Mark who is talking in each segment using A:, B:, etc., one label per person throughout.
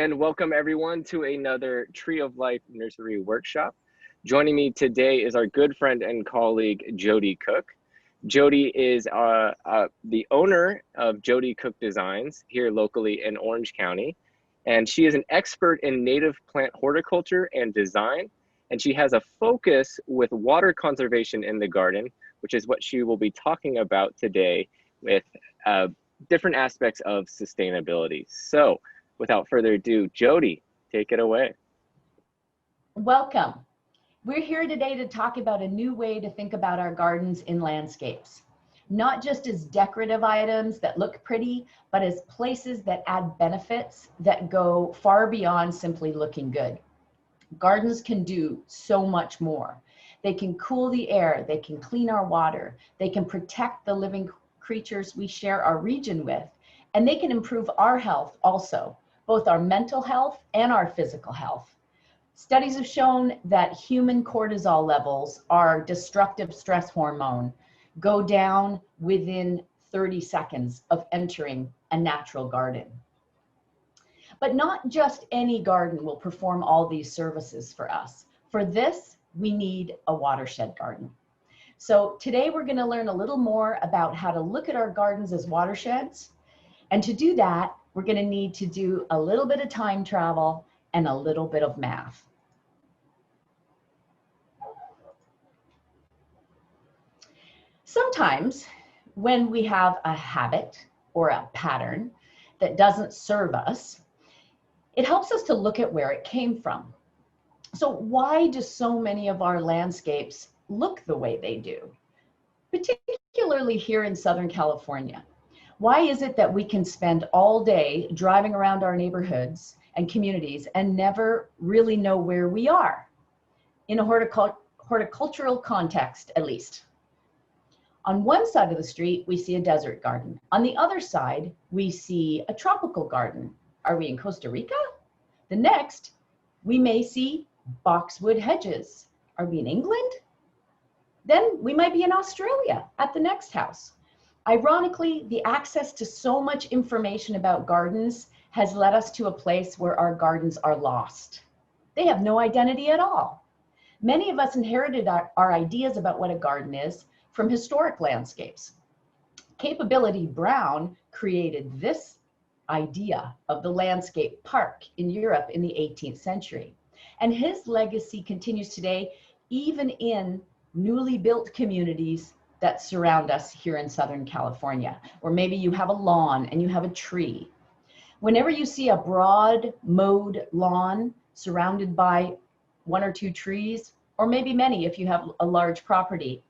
A: and welcome everyone to another Tree of Life Nursery workshop. Joining me today is our good friend and colleague, Jodie Cook. Jodie is the owner of Jodie Cook Designs here locally in Orange County, and she is an expert in native plant horticulture and design, and she has a focus with water conservation in the garden, which is what she will be talking about today with different aspects of sustainability. So without further ado, Jodie, take it away.
B: Welcome. We're here today to talk about a new way to think about our gardens in landscapes, not just as decorative items that look pretty, but as places that add benefits that go far beyond simply looking good. Gardens can do so much more. They can cool the air, they can clean our water, they can protect the living creatures we share our region with, and they can improve our health also, both our mental health and our physical health. Studies have shown that human cortisol levels, our destructive stress hormone, go down within 30 seconds of entering a natural garden. But not just any garden will perform all these services for us. For this, we need a watershed garden. So today we're going to learn a little more about how to look at our gardens as watersheds. And to do that, we're going to need to do a little bit of time travel and a little bit of math. Sometimes when we have a habit or a pattern that doesn't serve us, it helps us to look at where it came from. So why do so many of our landscapes look the way they do, particularly here in Southern California? Why is it that we can spend all day driving around our neighborhoods and communities and never really know where we are, in a horticultural context at least? On one side of the street, we see a desert garden. On the other side, we see a tropical garden. Are we in Costa Rica? The next, we may see boxwood hedges. Are we in England? Then we might be in Australia at the next house. Ironically, the access to so much information about gardens has led us to a place where our gardens are lost. They have no identity at all. Many of us inherited our ideas about what a garden is from historic landscapes. Capability Brown created this idea of the landscape park in Europe in the 18th century. And his legacy continues today, even in newly built communities that surround us here in Southern California, or maybe you have a lawn and you have a tree. Whenever you see a broad mowed lawn surrounded by one or two trees, or maybe many if you have a large property,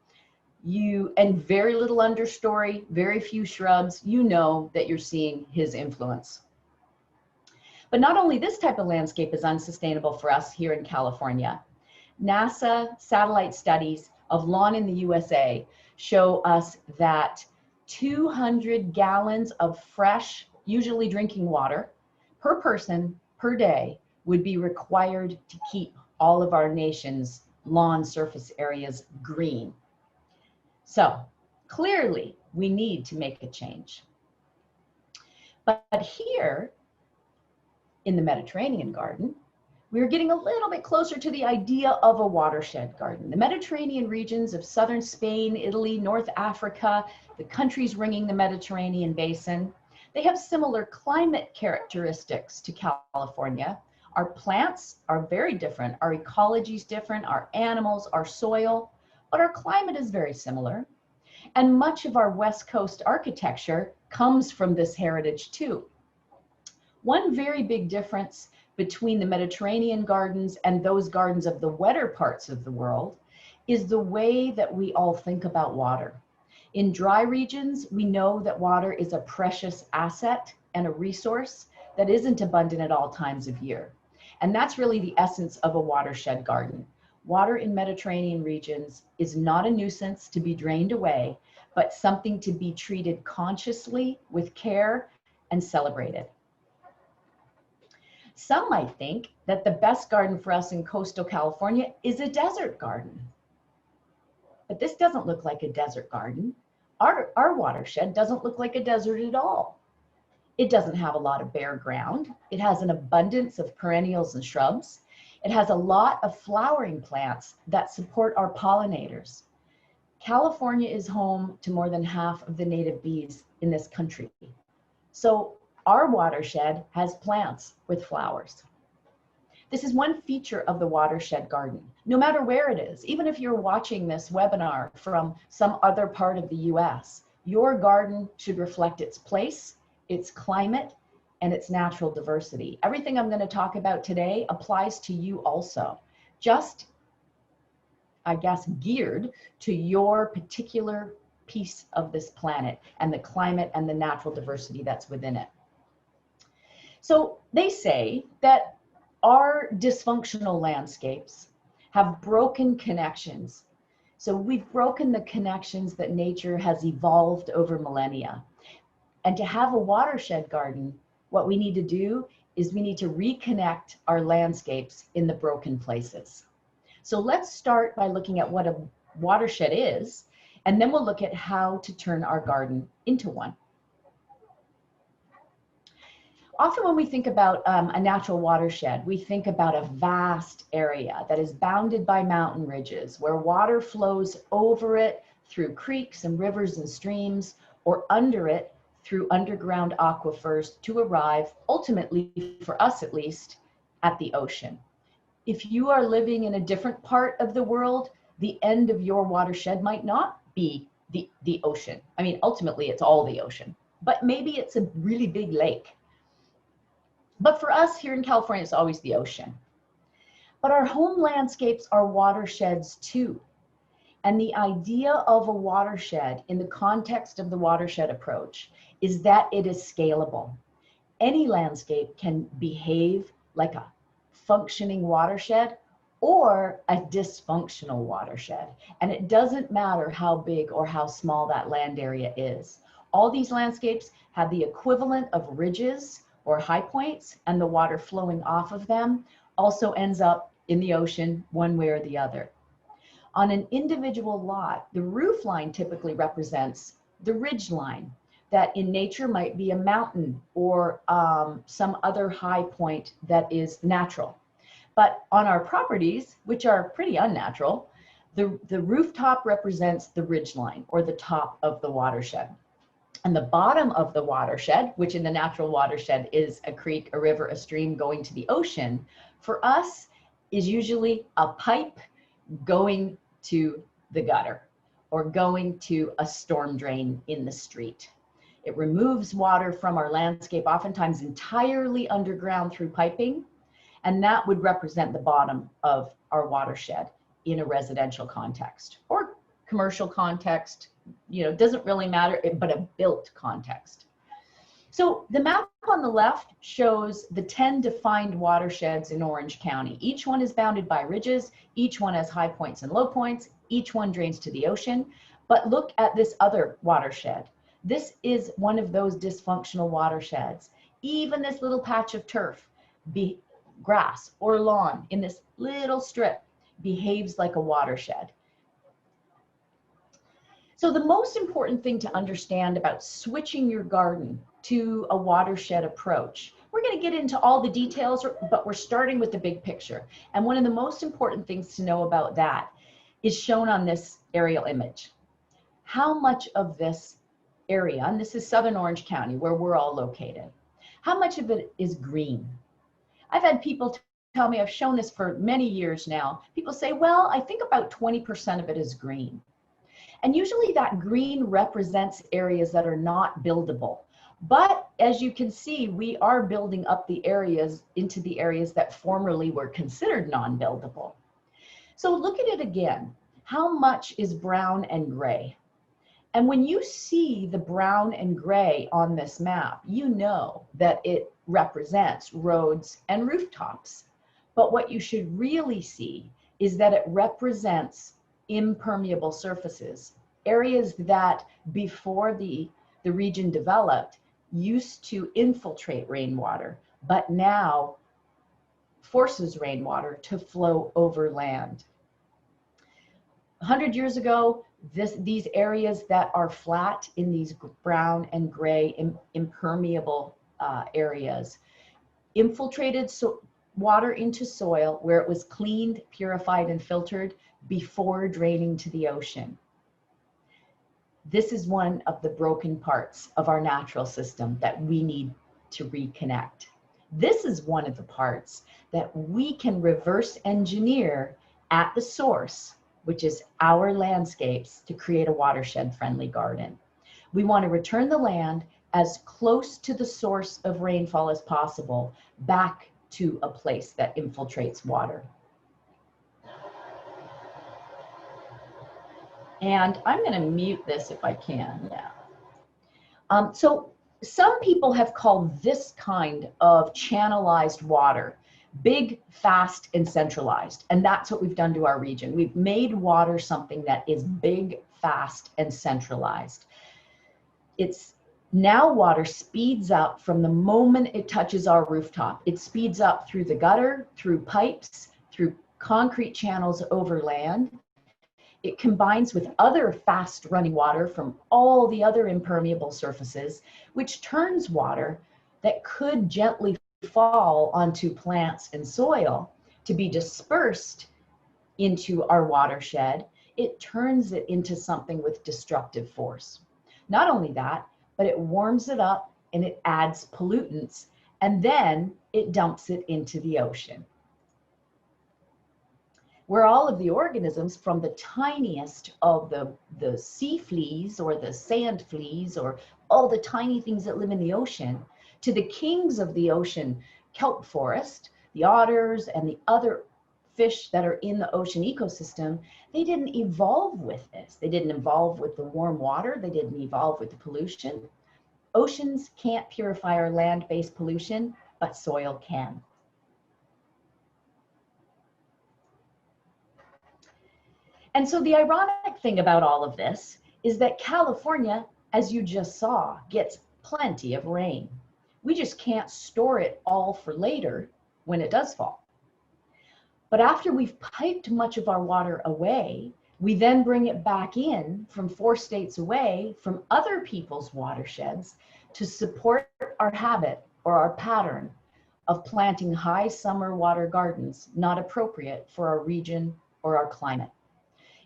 B: and very little understory, very few shrubs, you know that you're seeing his influence. But not only this type of landscape is unsustainable for us here in California. NASA satellite studies of lawn in the USA show us that 200 gallons of fresh, usually drinking water, per person per day would be required to keep all of our nation's lawn surface areas green. So clearly we need to make a change. But here in the Mediterranean garden, we're getting a little bit closer to the idea of a watershed garden. The Mediterranean regions of southern Spain, Italy, North Africa, the countries ringing the Mediterranean basin, they have similar climate characteristics to California. Our plants are very different, our ecology is different, our animals, our soil, but our climate is very similar. And much of our West Coast architecture comes from this heritage too. One very big difference between the Mediterranean gardens and those gardens of the wetter parts of the world is the way that we all think about water. In dry regions, we know that water is a precious asset and a resource that isn't abundant at all times of year. And that's really the essence of a watershed garden. Water in Mediterranean regions is not a nuisance to be drained away, but something to be treated consciously with care and celebrated. Some might think that the best garden for us in coastal California is a desert garden. But this doesn't look like a desert garden. Our watershed doesn't look like a desert at all. It doesn't have a lot of bare ground. It has an abundance of perennials and shrubs. It has a lot of flowering plants that support our pollinators. California is home to more than half of the native bees in this country. So our watershed has plants with flowers. This is one feature of the watershed garden. No matter where it is, even if you're watching this webinar from some other part of the US, your garden should reflect its place, its climate, and its natural diversity. Everything I'm going to talk about today applies to you also, just, I guess, geared to your particular piece of this planet and the climate and the natural diversity that's within it. So they say that our dysfunctional landscapes have broken connections. So we've broken the connections that nature has evolved over millennia. And to have a watershed garden, what we need to do is we need to reconnect our landscapes in the broken places. So let's start by looking at what a watershed is, and then we'll look at how to turn our garden into one. Often when we think about a natural watershed, we think about a vast area that is bounded by mountain ridges where water flows over it through creeks and rivers and streams, or under it through underground aquifers to arrive, ultimately, for us at least, at the ocean. If you are living in a different part of the world, the end of your watershed might not be the ocean. I mean, ultimately, it's all the ocean, but maybe it's a really big lake. But for us here in California, it's always the ocean. But our home landscapes are watersheds too. And the idea of a watershed in the context of the watershed approach is that it is scalable. Any landscape can behave like a functioning watershed or a dysfunctional watershed. And it doesn't matter how big or how small that land area is. All these landscapes have the equivalent of ridges or high points, and the water flowing off of them also ends up in the ocean one way or the other. On an individual lot, the roof line typically represents the ridge line that in nature might be a mountain or some other high point that is natural. But on our properties, which are pretty unnatural, the rooftop represents the ridge line or the top of the watershed. And the bottom of the watershed, which in the natural watershed is a creek, a river, a stream going to the ocean, for us is usually a pipe going to the gutter or going to a storm drain in the street. It removes water from our landscape, oftentimes entirely underground through piping, and that would represent the bottom of our watershed in a residential context or commercial context. You know, it doesn't really matter, but a built context. So the map on the left shows the 10 defined watersheds in Orange County. Each one is bounded by ridges. Each one has high points and low points. Each one drains to the ocean. But look at this other watershed. This is one of those dysfunctional watersheds. Even this little patch of turf, grass or lawn in this little strip behaves like a watershed. So the most important thing to understand about switching your garden to a watershed approach, we're going to get into all the details, but we're starting with the big picture. And one of the most important things to know about that is shown on this aerial image. How much of this area, and this is Southern Orange County where we're all located, how much of it is green? I've had people tell me, I've shown this for many years now, people say, well, I think about 20% of it is green. And usually that green represents areas that are not buildable. But as you can see, we are building up the areas into the areas that formerly were considered non-buildable. So look at it again. How much is brown and gray? And when you see the brown and gray on this map, you know that it represents roads and rooftops. But what you should really see is that it represents impermeable surfaces, areas that before the region developed used to infiltrate rainwater, but now forces rainwater to flow over land. 100 years ago, these areas that are flat in these brown and gray impermeable areas, infiltrated water into soil where it was cleaned, purified, and filtered before draining to the ocean. This is one of the broken parts of our natural system that we need to reconnect. This is one of the parts that we can reverse engineer at the source, which is our landscapes, to create a watershed-friendly garden. We want to return the land as close to the source of rainfall as possible, back to a place that infiltrates water. And I'm going to mute this if I can, yeah. So some people have called this kind of channelized water big, fast, and centralized. And that's what we've done to our region. We've made water something that is big, fast, and centralized. It's now water speeds up from the moment it touches our rooftop. It speeds up through the gutter, through pipes, through concrete channels over land. It combines with other fast running water from all the other impermeable surfaces, which turns water that could gently fall onto plants and soil to be dispersed into our watershed. It turns it into something with destructive force. Not only that, but it warms it up and it adds pollutants, and then it dumps it into the ocean, where all of the organisms, from the tiniest of the sea fleas or the sand fleas or all the tiny things that live in the ocean, to the kings of the ocean kelp forest, the otters and the other fish that are in the ocean ecosystem, they didn't evolve with this. They didn't evolve with the warm water. They didn't evolve with the pollution. Oceans can't purify our land-based pollution, but soil can. And so the ironic thing about all of this is that California, as you just saw, gets plenty of rain. We just can't store it all for later when it does fall. But after we've piped much of our water away, we then bring it back in from 4 states away from other people's watersheds to support our habit or our pattern of planting high summer water gardens not appropriate for our region or our climate.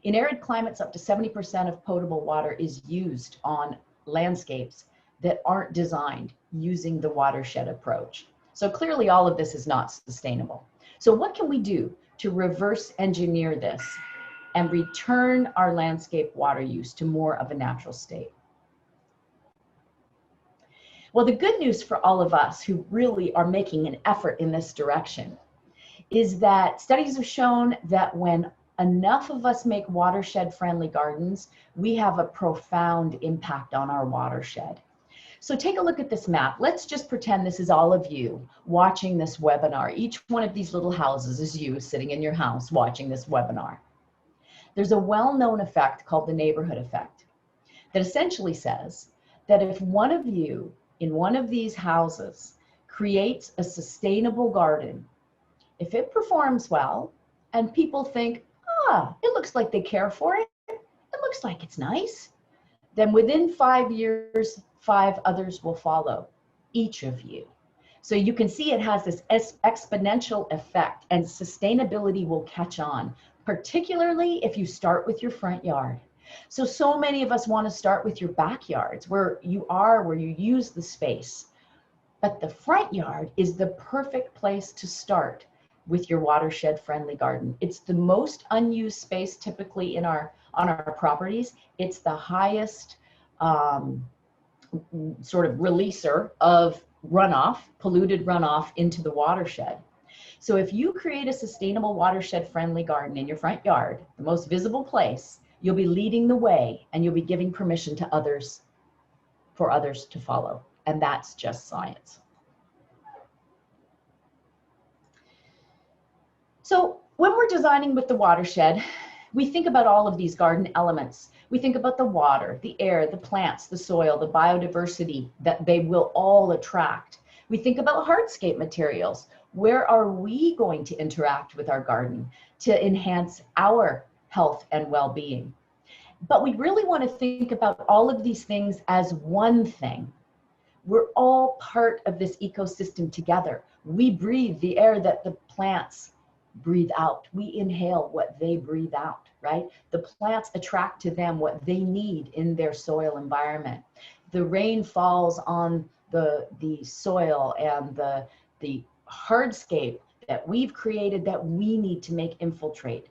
B: In arid climates, up to 70% of potable water is used on landscapes that aren't designed using the watershed approach. So clearly all of this is not sustainable. So what can we do to reverse engineer this and return our landscape water use to more of a natural state? Well, the good news for all of us who really are making an effort in this direction is that studies have shown that when enough of us make watershed-friendly gardens, we have a profound impact on our watershed. So take a look at this map. Let's just pretend this is all of you watching this webinar. Each one of these little houses is you sitting in your house watching this webinar. There's a well-known effect called the neighborhood effect that essentially says that if one of you in one of these houses creates a sustainable garden, if it performs well and people think, it looks like they care for it, it looks like it's nice, then within 5 years, 5 others will follow, each of you. So you can see it has this exponential effect, and sustainability will catch on, particularly if you start with your front yard. So many of us want to start with your backyards, where you use the space. But the front yard is the perfect place to start with your watershed-friendly garden. It's the most unused space typically on our properties. It's the highest sort of releaser of runoff, polluted runoff into the watershed. So if you create a sustainable watershed-friendly garden in your front yard, the most visible place, you'll be leading the way and you'll be giving permission to others, for others to follow. And that's just science. So when we're designing with the watershed, we think about all of these garden elements. We think about the water, the air, the plants, the soil, the biodiversity that they will all attract. We think about hardscape materials. Where are we going to interact with our garden to enhance our health and well-being? But we really want to think about all of these things as one thing. We're all part of this ecosystem together. We breathe the air that the plants breathe out. We inhale what they breathe out, right? The plants attract to them what they need in their soil environment. The rain falls on the soil and the hardscape that we've created that we need to make infiltrate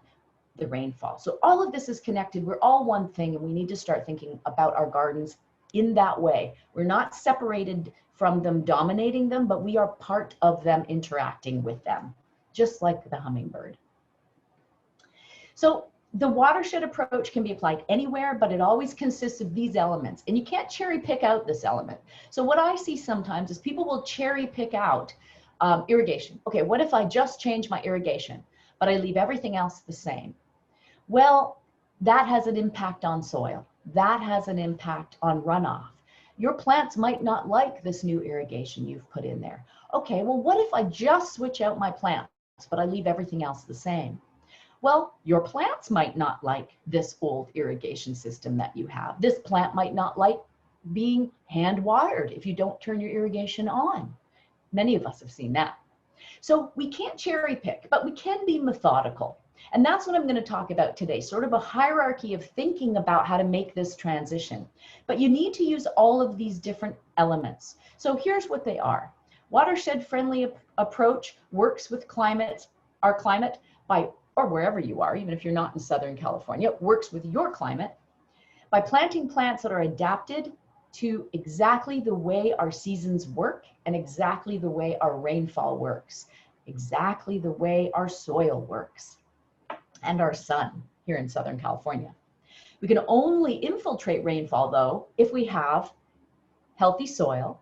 B: the rainfall. So all of this is connected. We're all one thing, and we need to start thinking about our gardens in that way. We're not separated from them, dominating them, but we are part of them, interacting with them, just like the hummingbird. So the watershed approach can be applied anywhere, but it always consists of these elements, and you can't cherry pick out this element. So what I see sometimes is people will cherry pick out irrigation. Okay, what if I just change my irrigation, but I leave everything else the same? Well, that has an impact on soil. That has an impact on runoff. Your plants might not like this new irrigation you've put in there. Okay, well, what if I just switch out my plants, but I leave everything else the same? Well, your plants might not like this old irrigation system that you have. This plant might not like being hand watered if you don't turn your irrigation on. Many of us have seen that. So we can't cherry pick, but we can be methodical. And that's what I'm going to talk about today, sort of a hierarchy of thinking about how to make this transition. But you need to use all of these different elements. So here's what they are. Watershed friendly approach works with our climate by, or wherever you are, even if you're not in Southern California, works with your climate by planting plants that are adapted to exactly the way our seasons work and exactly the way our rainfall works, exactly the way our soil works and our sun here in Southern California. We can only infiltrate rainfall though if we have healthy soil,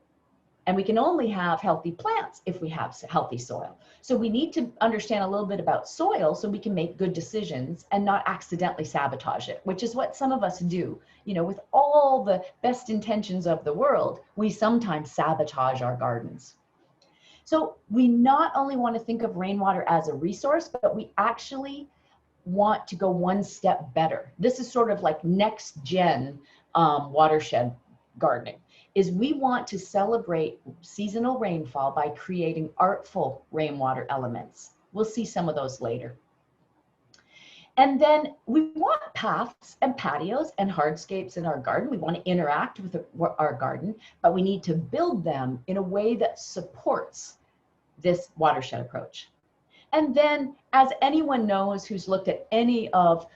B: and we can only have healthy plants if we have healthy soil. So we need to understand a little bit about soil so we can make good decisions and not accidentally sabotage it, which is what some of us do. You know, with all the best intentions of the world, we sometimes sabotage our gardens. So we not only want to think of rainwater as a resource, but we actually want to go one step better. This is sort of like next gen watershed gardening, is we want to celebrate seasonal rainfall by creating artful rainwater elements. We'll see some of those later. And then we want paths and patios and hardscapes in our garden. We want to interact with our garden, but we need to build them in a way that supports this watershed approach. And then, as anyone knows who's looked at any of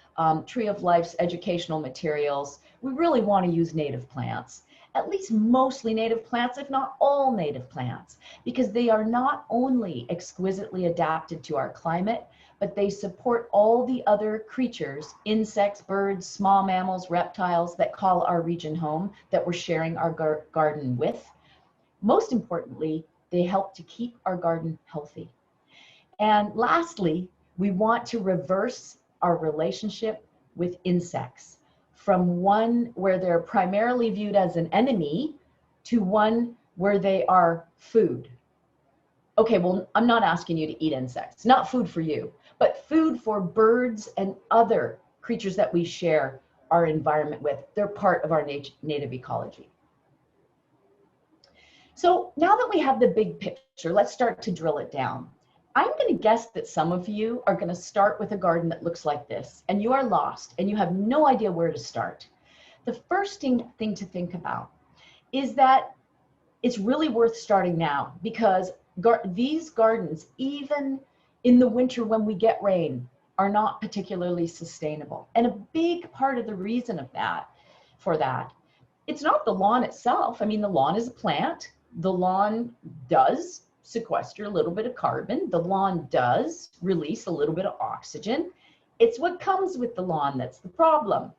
B: Tree of Life's educational materials, we really want to use native plants. At least mostly native plants, if not all native plants, because they are not only exquisitely adapted to our climate, but they support all the other creatures, insects, birds, small mammals, reptiles that call our region home, that we're sharing our garden with. Most importantly, they help to keep our garden healthy. And lastly, we want to reverse our relationship with insects from one where they're primarily viewed as an enemy to one where they are food. Okay, well, I'm not asking you to eat insects, not food for you, but food for birds and other creatures that we share our environment with. They're part of our native ecology. So now that we have the big picture, let's start to drill it down. I'm going to guess that some of you are going to start with a garden that looks like this, and you are lost and you have no idea where to start. The first thing to think about is that it's really worth starting now, because these gardens, even in the winter when we get rain, are not particularly sustainable. And a big part of the reason of that, it's not the lawn itself. I mean, the lawn is a plant. The lawn does sequester a little bit of carbon. The lawn does release a little bit of oxygen. It's what comes with the lawn that's the problem.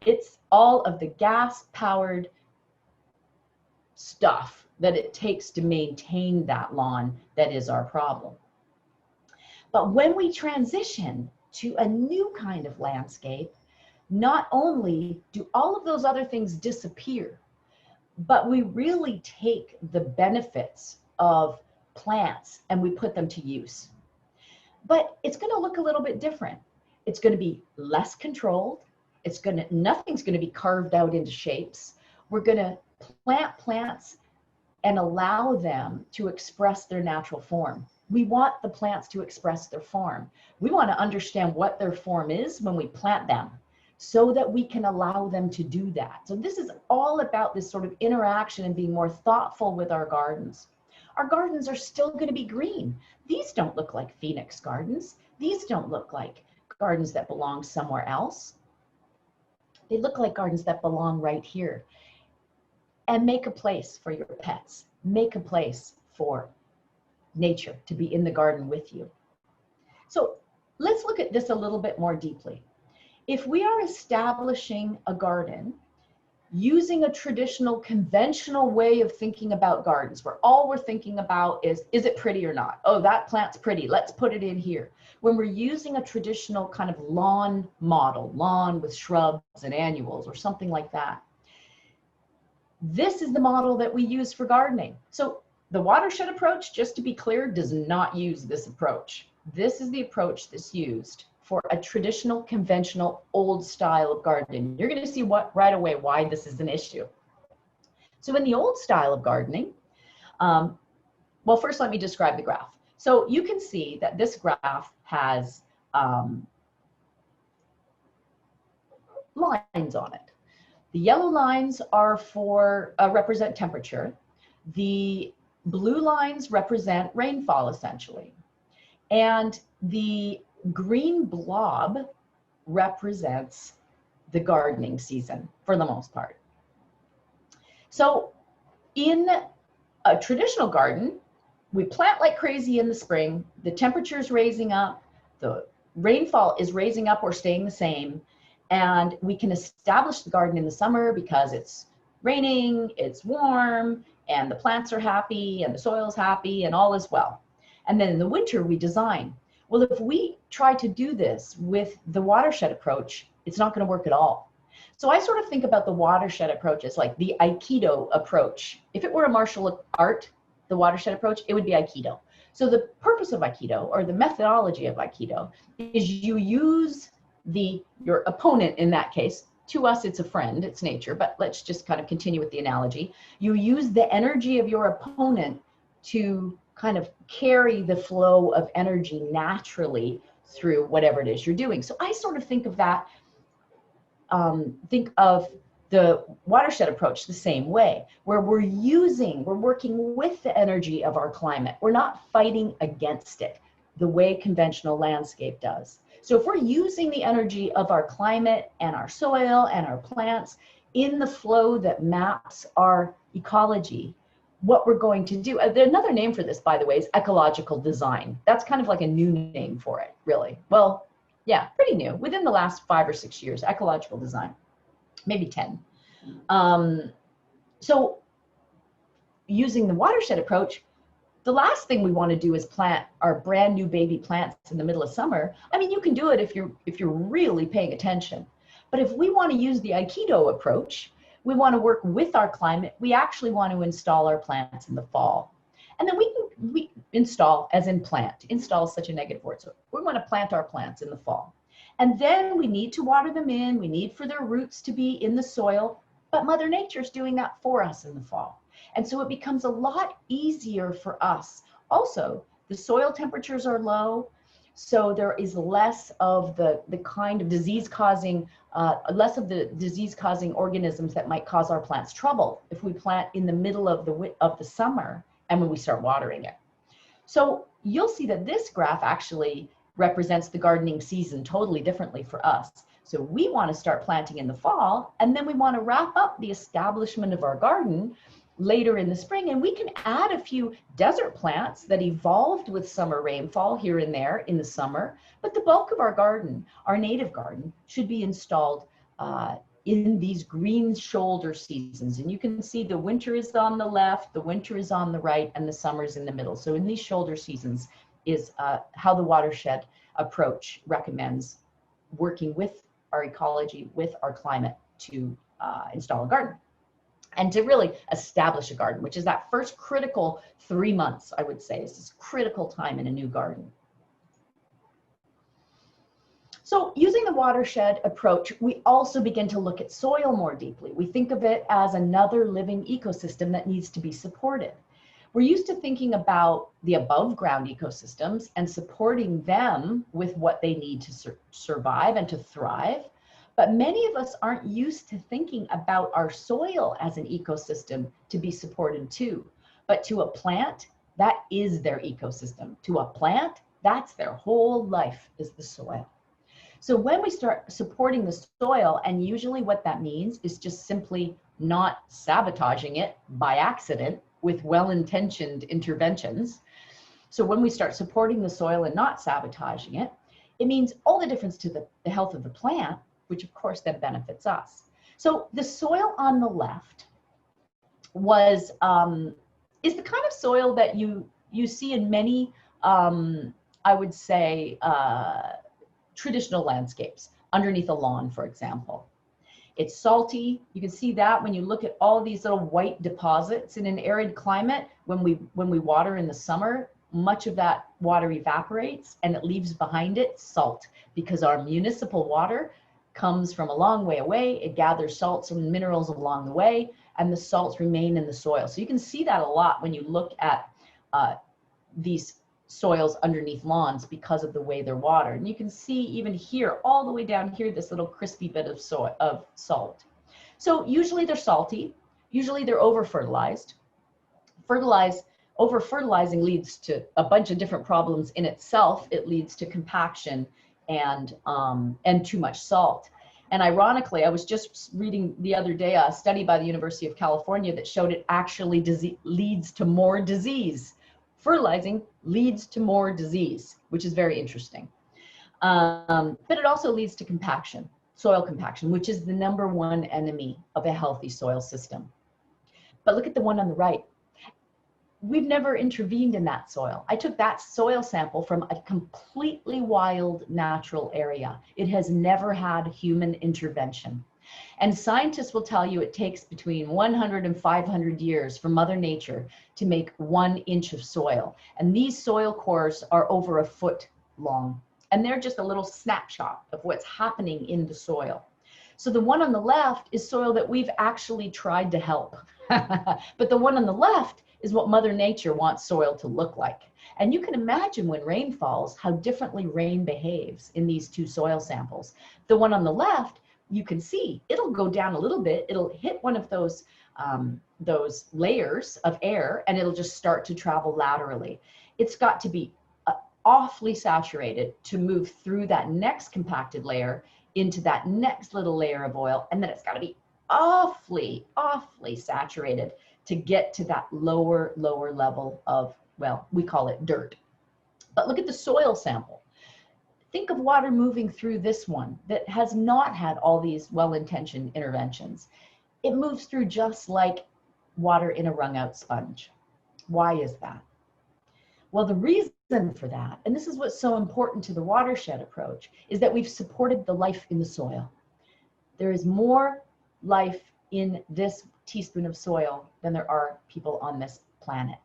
B: It's all of the gas-powered stuff that it takes to maintain that lawn that is our problem. But when we transition to a new kind of landscape, not only do all of those other things disappear, but we really take the benefits of plants and we put them to use. But it's going to look a little bit different. It's going to be less controlled. Nothing's going to be carved out into shapes. We're going to plant plants and allow them to express their natural form. We want the plants to express their form. We want to understand what their form is when we plant them, so that we can allow them to do that. So this is all about this sort of interaction and being more thoughtful with our gardens. Our gardens are still going to be green. These don't look like Phoenix gardens. These don't look like gardens that belong somewhere else. They look like gardens that belong right here. And make a place for your pets. Make a place for nature to be in the garden with you. So let's look at this a little bit more deeply. If we are establishing a garden using a traditional, conventional way of thinking about gardens, where all we're thinking about is it pretty or not? Oh, that plant's pretty, let's put it in here. When we're using a traditional kind of lawn model, lawn with shrubs and annuals or something like that, this is the model that we use for gardening. So the watershed approach, just to be clear, does not use this approach. This is the approach that's used for a traditional, conventional, old style of gardening. You're going to see right away why this is an issue. So in the old style of gardening, well, first let me describe the graph. So you can see that this graph has lines on it. The yellow lines are for represent temperature. The blue lines represent rainfall, essentially. And the green blob represents the gardening season for the most part. So in a traditional garden, we plant like crazy in the spring, the temperature is raising up, the rainfall is raising up or staying the same, and we can establish the garden in the summer because it's raining, it's warm, and the plants are happy, and the soil's happy, and all is well. And then in the winter, we design. Well, if we try to do this with the watershed approach, it's not going to work at all. So I sort of think about the watershed approach as like the Aikido approach. If it were a martial art, the watershed approach, it would be Aikido. So the purpose of Aikido, or the methodology of Aikido, is you use your opponent in that case. To us, it's a friend, it's nature, but let's just kind of continue with the analogy. You use the energy of your opponent to kind of carry the flow of energy naturally through whatever it is you're doing. So I sort of think of that, think of the watershed approach the same way, where we're working with the energy of our climate. We're not fighting against it the way conventional landscape does. So if we're using the energy of our climate and our soil and our plants in the flow that maps our ecology, what we're going to do, another name for this, by the way, is ecological design. That's kind of like a new name for it, really. Well, yeah, pretty new. Within the last 5 or 6 years, ecological design, maybe 10. So using the watershed approach, the last thing we want to do is plant our brand new baby plants in the middle of summer. I mean, you can do it if you're really paying attention. But if we want to use the Aikido approach, we want to work with our climate. We actually want to install our plants in the fall. And then we install, as in plant. Install is such a negative word. So we want to plant our plants in the fall. And then we need to water them in. We need for their roots to be in the soil. But Mother Nature's doing that for us in the fall. And so it becomes a lot easier for us. Also, the soil temperatures are low, so there is less of the kind of disease-causing, less of the disease-causing organisms that might cause our plants trouble if we plant in the middle of the summer and when we start watering it. So you'll see that this graph actually represents the gardening season totally differently for us. So we want to start planting in the fall, and then we want to wrap up the establishment of our garden later in the spring, and we can add a few desert plants that evolved with summer rainfall here and there in the summer, but the bulk of our garden, our native garden, should be installed in these green shoulder seasons. And you can see the winter is on the left, the winter is on the right, and the summer is in the middle. So in these shoulder seasons is how the watershed approach recommends working with our ecology, with our climate to install a garden. And to really establish a garden, which is that first critical 3 months, I would say, is this critical time in a new garden. So using the watershed approach, we also begin to look at soil more deeply. We think of it as another living ecosystem that needs to be supported. We're used to thinking about the above ground ecosystems and supporting them with what they need to survive and to thrive. But many of us aren't used to thinking about our soil as an ecosystem to be supported too. But to a plant, that is their ecosystem. To a plant, that's their whole life, is the soil. So when we start supporting the soil, and usually what that means is just simply not sabotaging it by accident with well-intentioned interventions. So when we start supporting the soil and not sabotaging it, it means all the difference to the health of the plant, which of course then benefits us. So the soil on the left is the kind of soil that you see in many, I would say, traditional landscapes, underneath a lawn, for example. It's salty. You can see that when you look at all these little white deposits in an arid climate. When we water in the summer, much of that water evaporates and it leaves behind it salt, because our municipal water comes from a long way away. It gathers salts and minerals along the way, and the salts remain in the soil. So you can see that a lot when you look at these soils underneath lawns because of the way they're watered. And you can see even here, all the way down here, this little crispy bit of salt. So usually they're salty, usually they're over-fertilized. Over-fertilizing leads to a bunch of different problems in itself. It leads to compaction and too much salt. And ironically, I was just reading the other day a study by the University of California that showed it actually leads to more disease. Fertilizing leads to more disease, which is very interesting. But it also leads to compaction, soil compaction, which is the #1 enemy of a healthy soil system. But look at the one on the right. We've never intervened in that soil. I took that soil sample from a completely wild natural area. It has never had human intervention. And scientists will tell you it takes between 100 and 500 years for Mother Nature to make 1 inch of soil. And these soil cores are over a foot long. And they're just a little snapshot of what's happening in the soil. So the one on the left is soil that we've actually tried to help. But the one on the left is what Mother Nature wants soil to look like. And you can imagine when rain falls, how differently rain behaves in these two soil samples. The one on the left, you can see it'll go down a little bit. It'll hit one of those layers of air, and it'll just start to travel laterally. It's got to be awfully saturated to move through that next compacted layer into that next little layer of oil. And then it's got to be awfully saturated to get to that lower level of, well, we call it dirt. But look at the soil sample. Think of water moving through this one that has not had all these well-intentioned interventions. It moves through just like water in a wrung-out sponge. Why is that? Well, the reason for that, and this is what's so important to the watershed approach, is that we've supported the life in the soil. There is more life in this teaspoon of soil than there are people on this planet.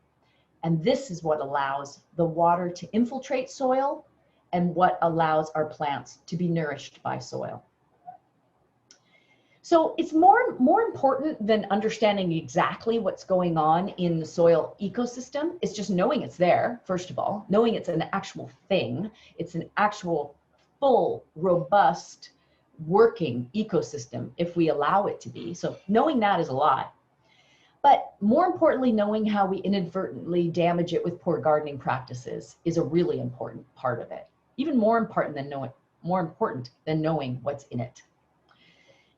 B: And this is what allows the water to infiltrate soil and what allows our plants to be nourished by soil. So it's more important than understanding exactly what's going on in the soil ecosystem. It's just knowing it's there, first of all, knowing it's an actual thing. It's an actual full, robust, working ecosystem if we allow it to be. So knowing that is a lot. But more importantly, knowing how we inadvertently damage it with poor gardening practices is a really important part of it. Even more important than knowing what's in it.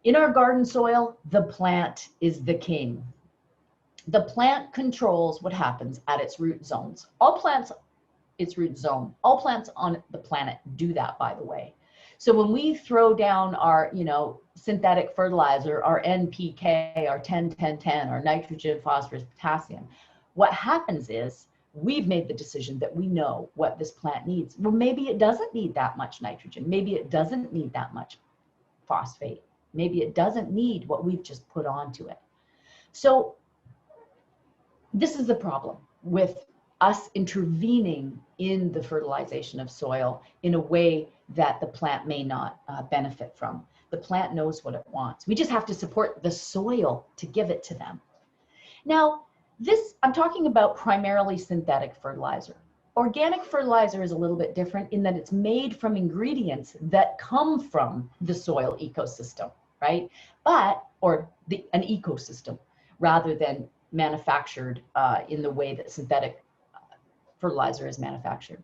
B: In our garden soil, the plant is the king. The plant controls what happens at its root zones. All plants, its root zone. All plants on the planet do that, by the way. So when we throw down our, synthetic fertilizer, our NPK, our 10-10-10, our nitrogen, phosphorus, potassium, what happens is we've made the decision that we know what this plant needs. Well, maybe it doesn't need that much nitrogen. Maybe it doesn't need that much phosphate. Maybe it doesn't need what we've just put onto it. So this is the problem with us intervening in the fertilization of soil in a way that the plant may not benefit from. The plant knows what it wants. We just have to support the soil to give it to them. Now, this, I'm talking about primarily synthetic fertilizer. Organic fertilizer is a little bit different in that it's made from ingredients that come from the soil ecosystem, right? An ecosystem rather than manufactured in the way that synthetic fertilizer is manufactured.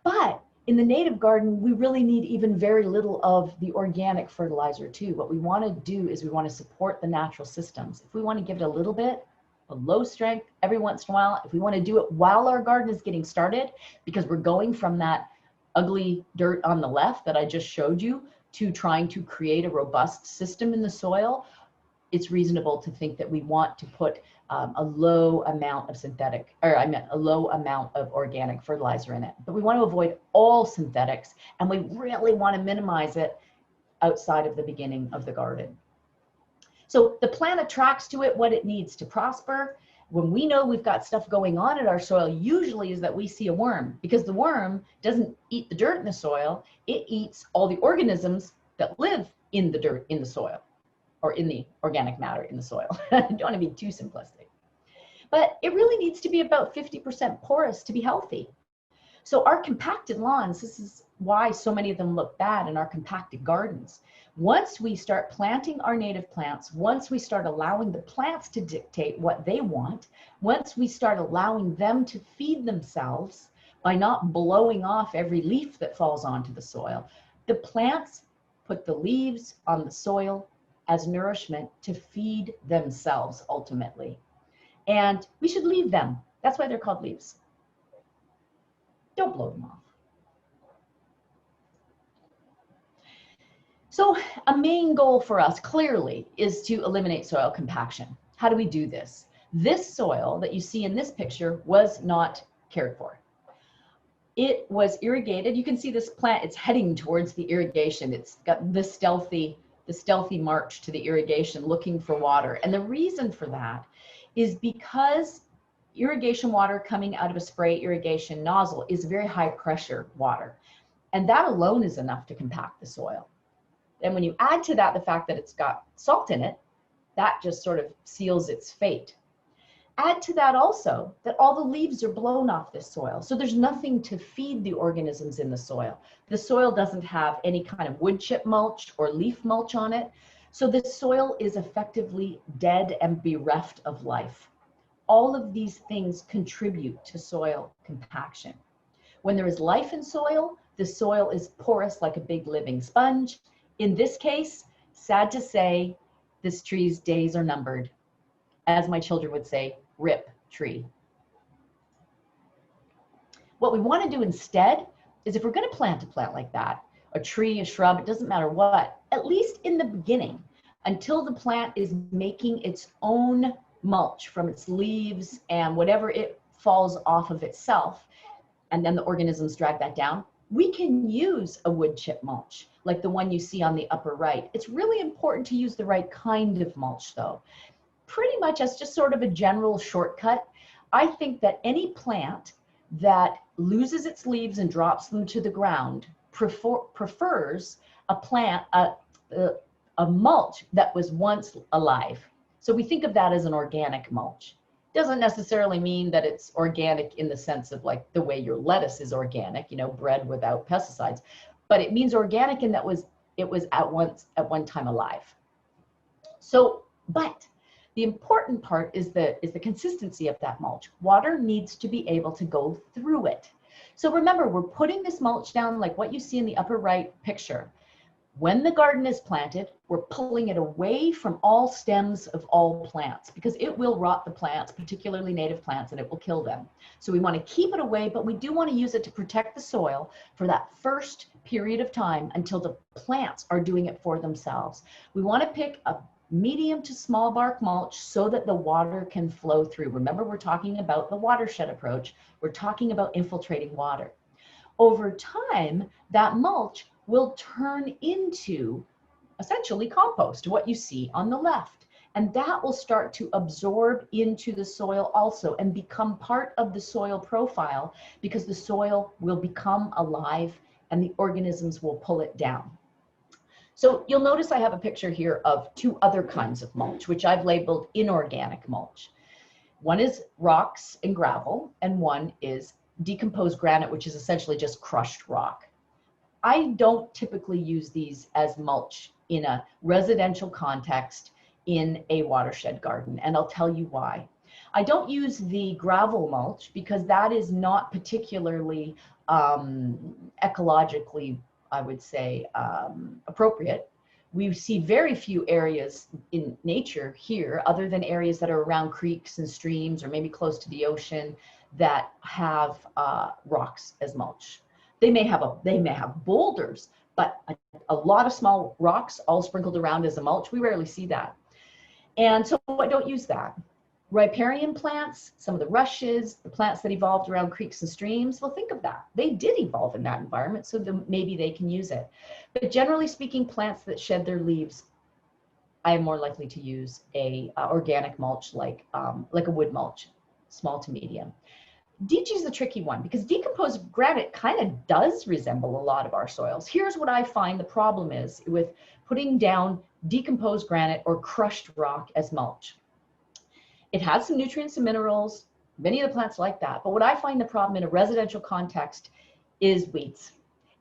B: But in the native garden, we really need even very little of the organic fertilizer too. What we want to do is we want to support the natural systems. If we want to give it a little bit, a low strength every once in a while, if we want to do it while our garden is getting started, because we're going from that ugly dirt on the left that I just showed you to trying to create a robust system in the soil, it's reasonable to think that we want to put a low amount of a low amount of organic fertilizer in it. But we want to avoid all synthetics, and we really want to minimize it outside of the beginning of the garden. So the plant attracts to it what it needs to prosper. When we know we've got stuff going on in our soil, usually is that we see a worm, because the worm doesn't eat the dirt in the soil, it eats all the organisms that live in the dirt in the soil, or in the organic matter in the soil. I don't want to be too simplistic. But it really needs to be about 50% porous to be healthy. So our compacted lawns, this is why so many of them look bad in our compacted gardens. Once we start planting our native plants, once we start allowing the plants to dictate what they want, once we start allowing them to feed themselves by not blowing off every leaf that falls onto the soil, the plants put the leaves on the soil as nourishment to feed themselves ultimately. And we should leave them. That's why they're called leaves. Don't blow them off. So a main goal for us clearly is to eliminate soil compaction. How do we do this? This soil that you see in this picture was not cared for. It was irrigated. You can see this plant, it's heading towards the irrigation. It's got the stealthy march to the irrigation looking for water. And the reason for that is because irrigation water coming out of a spray irrigation nozzle is very high pressure water. And that alone is enough to compact the soil. And when you add to that the fact that it's got salt in it, that just sort of seals its fate. Add to that also that all the leaves are blown off this soil. So there's nothing to feed the organisms in the soil. The soil doesn't have any kind of wood chip mulch or leaf mulch on it. So the soil is effectively dead and bereft of life. All of these things contribute to soil compaction. When there is life in soil, the soil is porous like a big living sponge. In this case, sad to say, this tree's days are numbered. As my children would say, rip tree. What we want to do instead is, if we're going to plant a plant like that, a tree, a shrub, it doesn't matter what, at least in the beginning, until the plant is making its own mulch from its leaves and whatever it falls off of itself, and then the organisms drag that down, we can use a wood chip mulch, like the one you see on the upper right. It's really important to use the right kind of mulch though. Pretty much as just sort of a general shortcut, I think that any plant that loses its leaves and drops them to the ground prefers a mulch that was once alive. So we think of that as an organic mulch. Doesn't necessarily mean that it's organic in the sense of like the way your lettuce is organic, you know, bred without pesticides, but it means organic in that it was at one time alive. So, but the important part is the consistency of that mulch. Water needs to be able to go through it. So remember, we're putting this mulch down like what you see in the upper right picture. When the garden is planted, we're pulling it away from all stems of all plants because it will rot the plants, particularly native plants, and it will kill them. So we want to keep it away, but we do want to use it to protect the soil for that first period of time until the plants are doing it for themselves. We want to pick a medium to small bark mulch so that the water can flow through. Remember, we're talking about the watershed approach. We're talking about infiltrating water. Over time, that mulch will turn into essentially compost, what you see on the left. And that will start to absorb into the soil also and become part of the soil profile, because the soil will become alive and the organisms will pull it down. So you'll notice I have a picture here of two other kinds of mulch, which I've labeled inorganic mulch. One is rocks and gravel, and one is decomposed granite, which is essentially just crushed rock. I don't typically use these as mulch in a residential context in a watershed garden, and I'll tell you why. I don't use the gravel mulch because that is not particularly ecologically, I would say, appropriate. We see very few areas in nature here, other than areas that are around creeks and streams or maybe close to the ocean, that have rocks as mulch. They may have boulders, but a lot of small rocks all sprinkled around as a mulch, we rarely see that. And so I don't use that. Riparian plants, some of the rushes, the plants that evolved around creeks and streams, well, think of that. They did evolve in that environment, so maybe they can use it. But generally speaking, plants that shed their leaves, I am more likely to use a organic mulch like a wood mulch, small to medium. DG is the tricky one because decomposed granite kind of does resemble a lot of our soils. Here's what I find the problem is with putting down decomposed granite or crushed rock as mulch. It has some nutrients and minerals. Many of the plants like that. But what I find the problem in a residential context is weeds.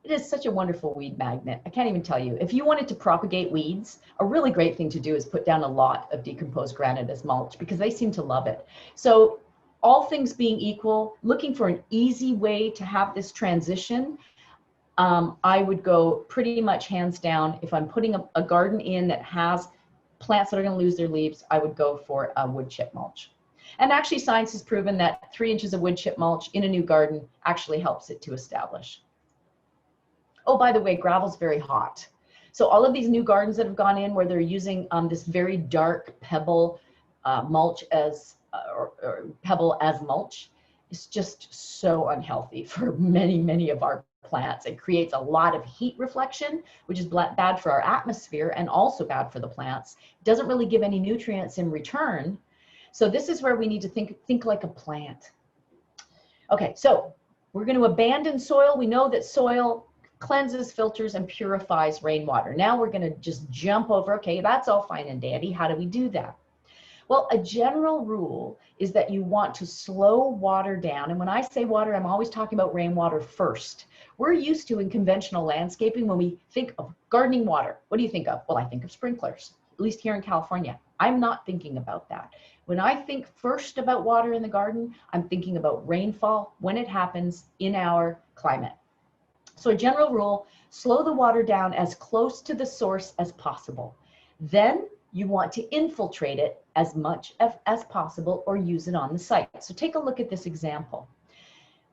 B: It is such a wonderful weed magnet. I can't even tell you. If you wanted to propagate weeds, a really great thing to do is put down a lot of decomposed granite as mulch because they seem to love it. So all things being equal, looking for an easy way to have this transition, I would go pretty much hands down. If I'm putting a garden in that has plants that are going to lose their leaves, I would go for a wood chip mulch. And actually science has proven that 3 inches of wood chip mulch in a new garden actually helps it to establish. Oh, by the way, gravel's very hot. So all of these new gardens that have gone in where they're using this very dark pebble mulch as or pebble as mulch, is just so unhealthy for many of our plants. It creates a lot of heat reflection, which is bad for our atmosphere and also bad for the plants. It doesn't really give any nutrients in return. So this is where we need to think like a plant. Okay, so we're going to abandon soil. We know that soil cleanses, filters, and purifies rainwater. Now we're going to just jump over, okay, that's all fine and dandy. How do we do that? Well, a general rule is that you want to slow water down. And when I say water, I'm always talking about rainwater first. We're used to, in conventional landscaping, when we think of gardening water, what do you think of? Well, I think of sprinklers, at least here in California. I'm not thinking about that. When I think first about water in the garden, I'm thinking about rainfall when it happens in our climate. So a general rule, slow the water down as close to the source as possible. Then you want to infiltrate it as much as possible or use it on the site. So take a look at this example.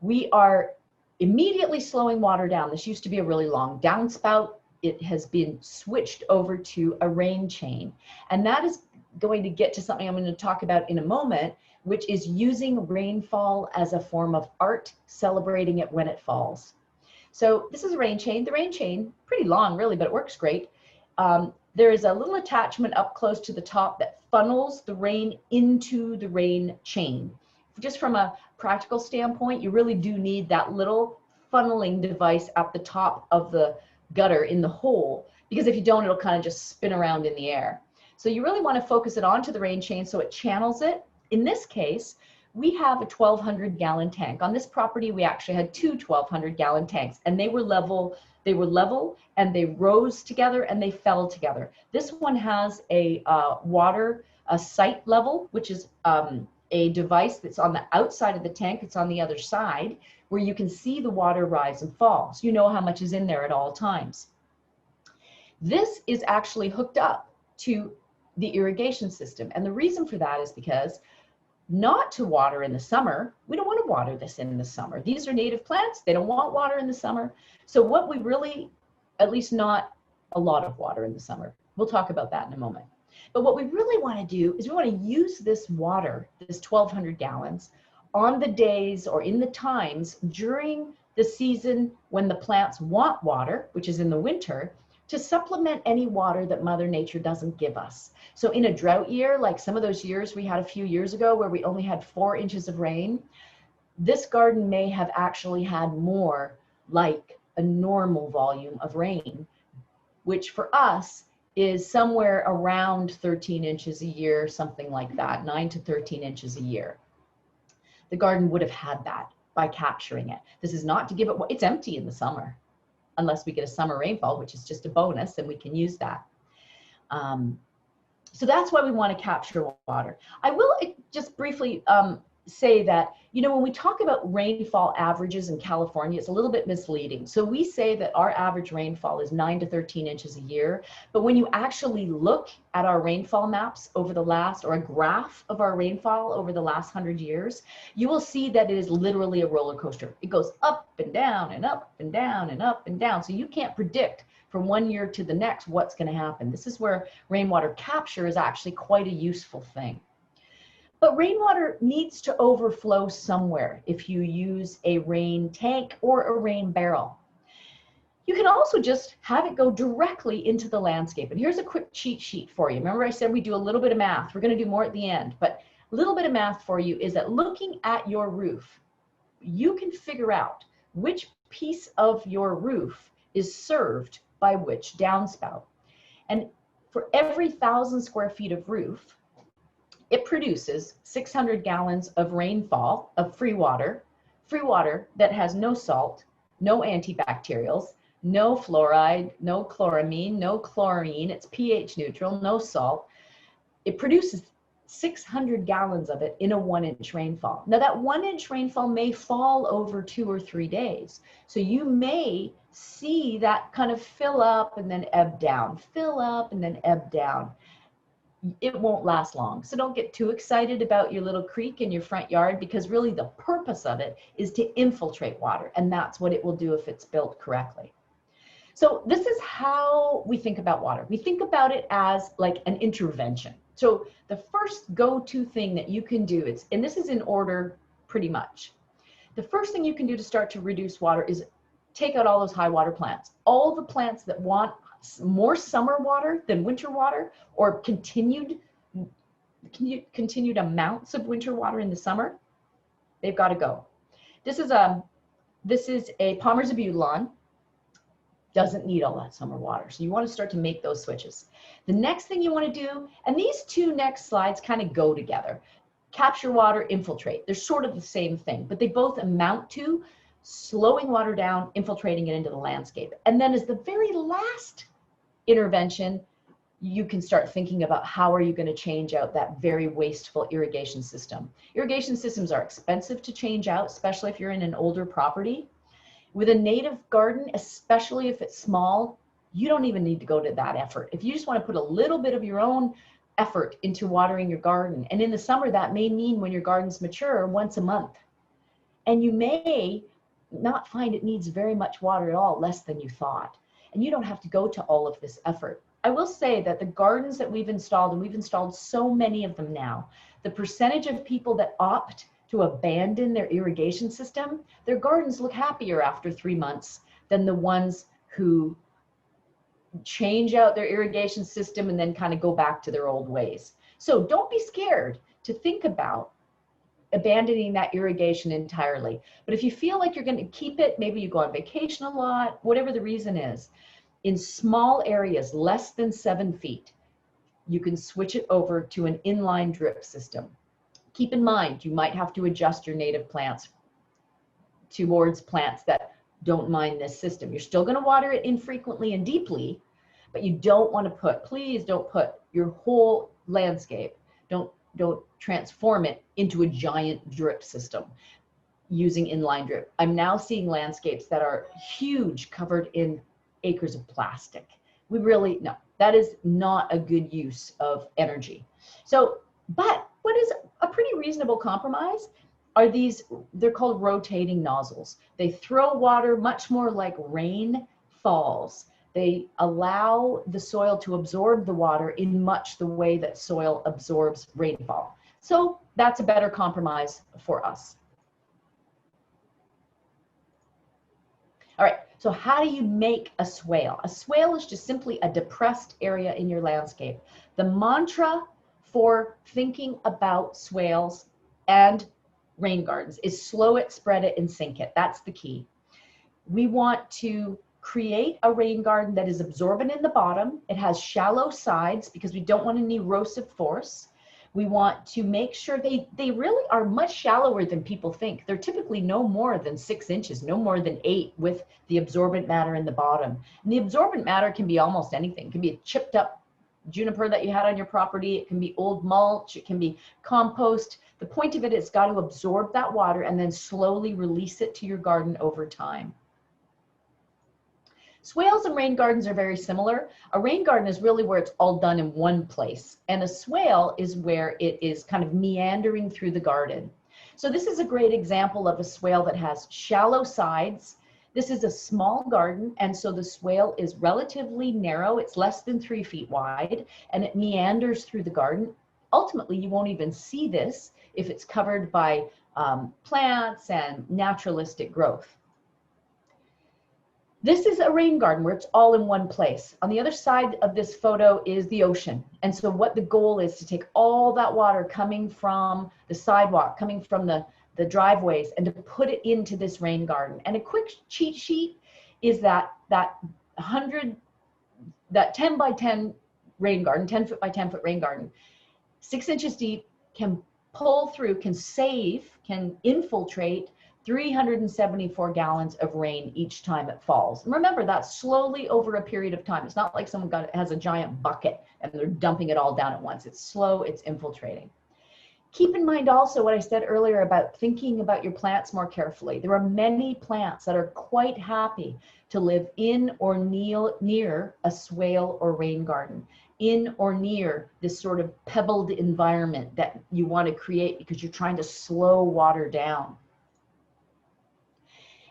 B: We are immediately slowing water down. This used to be a really long downspout. It has been switched over to a rain chain. And that is going to get to something I'm going to talk about in a moment, which is using rainfall as a form of art, celebrating it when it falls. So this is a rain chain. The rain chain, pretty long really, but it works great. There is a little attachment up close to the top that funnels the rain into the rain chain. Just from a practical standpoint, you really do need that little funneling device at the top of the gutter in the hole, because if you don't, it'll kind of just spin around in the air. So you really want to focus it onto the rain chain so it channels it. In this case, we have a 1,200 gallon tank. On this property, we actually had two 1,200 gallon tanks, and they were level and they rose together and they fell together. This one has a sight level, which is a device that's on the outside of the tank. It's on the other side where you can see the water rise and fall. So you know how much is in there at all times. This is actually hooked up to the irrigation system. And the reason for that is because not to water in the summer. We don't want to water this in the summer. These are native plants. They don't want water in the summer. So what we really, at least not a lot of water in the summer. We'll talk about that in a moment. But what we really want to do is we want to use this water, this 1,200 gallons, on the days or in the times during the season when the plants want water, which is in the winter, to supplement any water that Mother Nature doesn't give us. So in a drought year, like some of those years we had a few years ago where we only had 4 inches of rain, this garden may have actually had more, like a normal volume of rain, which for us is somewhere around 13 inches a year, something like that, 9 to 13 inches a year. The garden would have had that by capturing it. This is not to give it, it's empty in the summer, unless we get a summer rainfall, which is just a bonus, and we can use that. So that's why we want to capture water. I will just briefly say that, you know, when we talk about rainfall averages in California, it's a little bit misleading. So we say that our average rainfall is 9 to 13 inches a year, but when you actually look at our rainfall maps over the last, or a graph of our rainfall over the last 100 years, you will see that it is literally a roller coaster. It goes up and down and up and down and up and down. So you can't predict from one year to the next what's going to happen. This is where rainwater capture is actually quite a useful thing. But rainwater needs to overflow somewhere if you use a rain tank or a rain barrel. You can also just have it go directly into the landscape. And here's a quick cheat sheet for you. Remember I said we do a little bit of math. We're going to do more at the end, but a little bit of math for you is that looking at your roof, you can figure out which piece of your roof is served by which downspout. And for every 1,000 square feet of roof, it produces 600 gallons of rainfall of free water that has no salt, no antibacterials, no fluoride, no chloramine, no chlorine, it's pH neutral, no salt. It produces 600 gallons of it in a 1-inch rainfall. Now that 1-inch rainfall may fall over 2 or 3 days. So you may see that kind of fill up and then ebb down, fill up and then ebb down. It won't last long. So don't get too excited about your little creek in your front yard, because really the purpose of it is to infiltrate water. And that's what it will do if it's built correctly. So this is how we think about water. We think about it as like an intervention. So the first go-to thing that you can do, and this is in order pretty much. The first thing you can do to start to reduce water is take out all those high water plants. All the plants that want more summer water than winter water, or continued amounts of winter water in the summer, they've got to go. This is a Palmer's Abutilon. Doesn't need all that summer water. So you want to start to make those switches. The next thing you want to do, and these two next slides kind of go together. Capture water, infiltrate. They're sort of the same thing, but they both amount to slowing water down, infiltrating it into the landscape. And then as the very last intervention, you can start thinking about how are you going to change out that very wasteful irrigation system. Irrigation systems are expensive to change out, especially if you're in an older property. With a native garden, especially if it's small, you don't even need to go to that effort. If you just want to put a little bit of your own effort into watering your garden, and in the summer that may mean when your garden's mature once a month, and you may not find it needs very much water at all, less than you thought, and you don't have to go to all of this effort. I will say that the gardens that we've installed, and we've installed so many of them now, the percentage of people that opt to abandon their irrigation system, their gardens look happier after 3 months than the ones who change out their irrigation system and then kind of go back to their old ways. So don't be scared to think about abandoning that irrigation entirely. But if you feel like you're going to keep it, maybe you go on vacation a lot, whatever the reason is, in small areas, less than 7 feet, you can switch it over to an inline drip system. Keep in mind, you might have to adjust your native plants towards plants that don't mind this system. You're still going to water it infrequently and deeply, but you don't want to put, please don't put your whole landscape, don't transform it into a giant drip system using inline drip. I'm now seeing landscapes that are huge, covered in acres of plastic. We really, no, that is not a good use of energy. So, but what is a pretty reasonable compromise are these, they're called rotating nozzles. They throw water much more like rain falls. They allow the soil to absorb the water in much the way that soil absorbs rainfall. So that's a better compromise for us. All right, So how do you make a swale? A swale is just simply a depressed area in your landscape. The mantra for thinking about swales and rain gardens is slow it, spread it, and sink it. That's the key. We want to create a rain garden that is absorbent in the bottom. It has shallow sides because we don't want any erosive force. We want to make sure they really are much shallower than people think. They're typically no more than 6 inches, no more than 8 with the absorbent matter in the bottom. And the absorbent matter can be almost anything. It can be a chipped up juniper that you had on your property. It can be old mulch. It can be compost. The point of it is it's got to absorb that water and then slowly release it to your garden over time. Swales and rain gardens are very similar. A rain garden is really where it's all done in one place, and a swale is where it is kind of meandering through the garden. So this is a great example of a swale that has shallow sides. This is a small garden, and so the swale is relatively narrow. It's less than 3 feet wide, and it meanders through the garden. Ultimately, you won't even see this if it's covered by plants and naturalistic growth. This is a rain garden where it's all in one place. On the other side of this photo is the ocean. And so what the goal is to take all that water coming from the sidewalk, coming from the driveways, and to put it into this rain garden. And a quick cheat sheet is that 10 by 10 rain garden, 10 foot by 10 foot rain garden, 6 inches deep, can pull through, can save, can infiltrate 374 gallons of rain each time it falls. And remember, that's slowly over a period of time. It's not like someone has a giant bucket and they're dumping it all down at once. It's slow, it's infiltrating. Keep in mind also what I said earlier about thinking about your plants more carefully. There are many plants that are quite happy to live in or near a swale or rain garden, in or near this sort of pebbled environment that you want to create because you're trying to slow water down.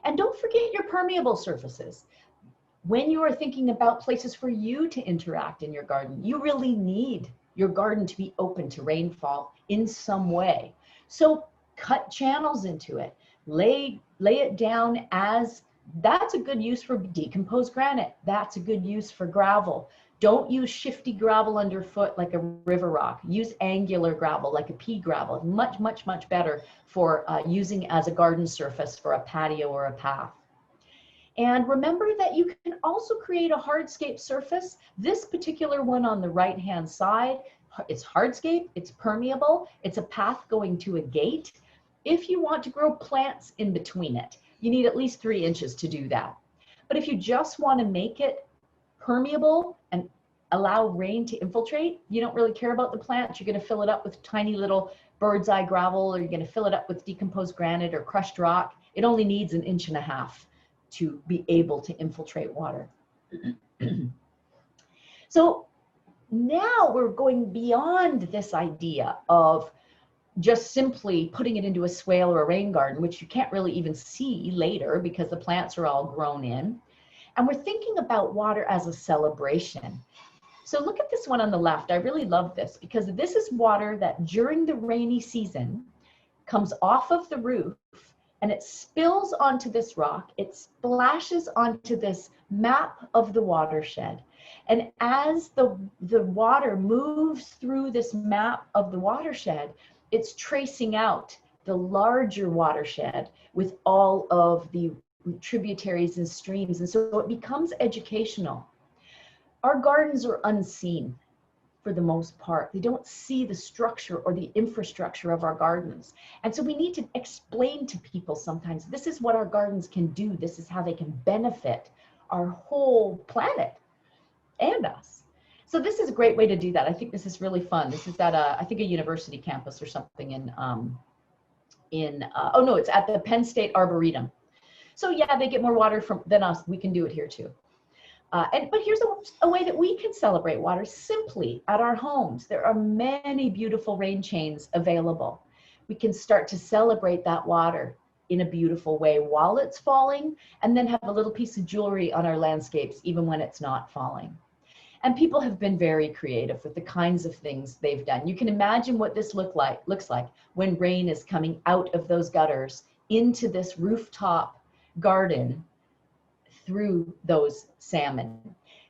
B: And don't forget your permeable surfaces. When you are thinking about places for you to interact in your garden, you really need your garden to be open to rainfall in some way. So cut channels into it, lay it down as, that's a good use for decomposed granite. That's a good use for gravel. Don't use shifty gravel underfoot like a river rock. Use angular gravel like a pea gravel. Much, much, much better for using as a garden surface for a patio or a path. And remember that you can also create a hardscape surface. This particular one on the right-hand side, it's hardscape, it's permeable, it's a path going to a gate. If you want to grow plants in between it, you need at least 3 inches to do that. But if you just want to make it permeable and allow rain to infiltrate, you don't really care about the plants, you're going to fill it up with tiny little bird's eye gravel, or you're going to fill it up with decomposed granite or crushed rock. It only needs 1.5 inches to be able to infiltrate water. So now we're going beyond this idea of just simply putting it into a swale or a rain garden, which you can't really even see later because the plants are all grown in. And we're thinking about water as a celebration. So look at this one on the left. I really love this because this is water that during the rainy season comes off of the roof and it spills onto this rock. It splashes onto this map of the watershed. And as the water moves through this map of the watershed, it's tracing out the larger watershed with all of the tributaries and streams. And so it becomes educational. Our gardens are unseen for the most part. They don't see the structure or the infrastructure of our gardens. And so we need to explain to people sometimes, this is what our gardens can do. This is how they can benefit our whole planet and us. So this is a great way to do that. I think this is really fun. This is at I think a university campus or something oh no, it's at the Penn State Arboretum. So yeah, they get more water than us. We can do it here too. But here's a way that we can celebrate water simply at our homes. There are many beautiful rain chains available. We can start to celebrate that water in a beautiful way while it's falling, and then have a little piece of jewelry on our landscapes even when it's not falling. And people have been very creative with the kinds of things they've done. You can imagine what this looks like when rain is coming out of those gutters into this rooftop garden. through those salmon.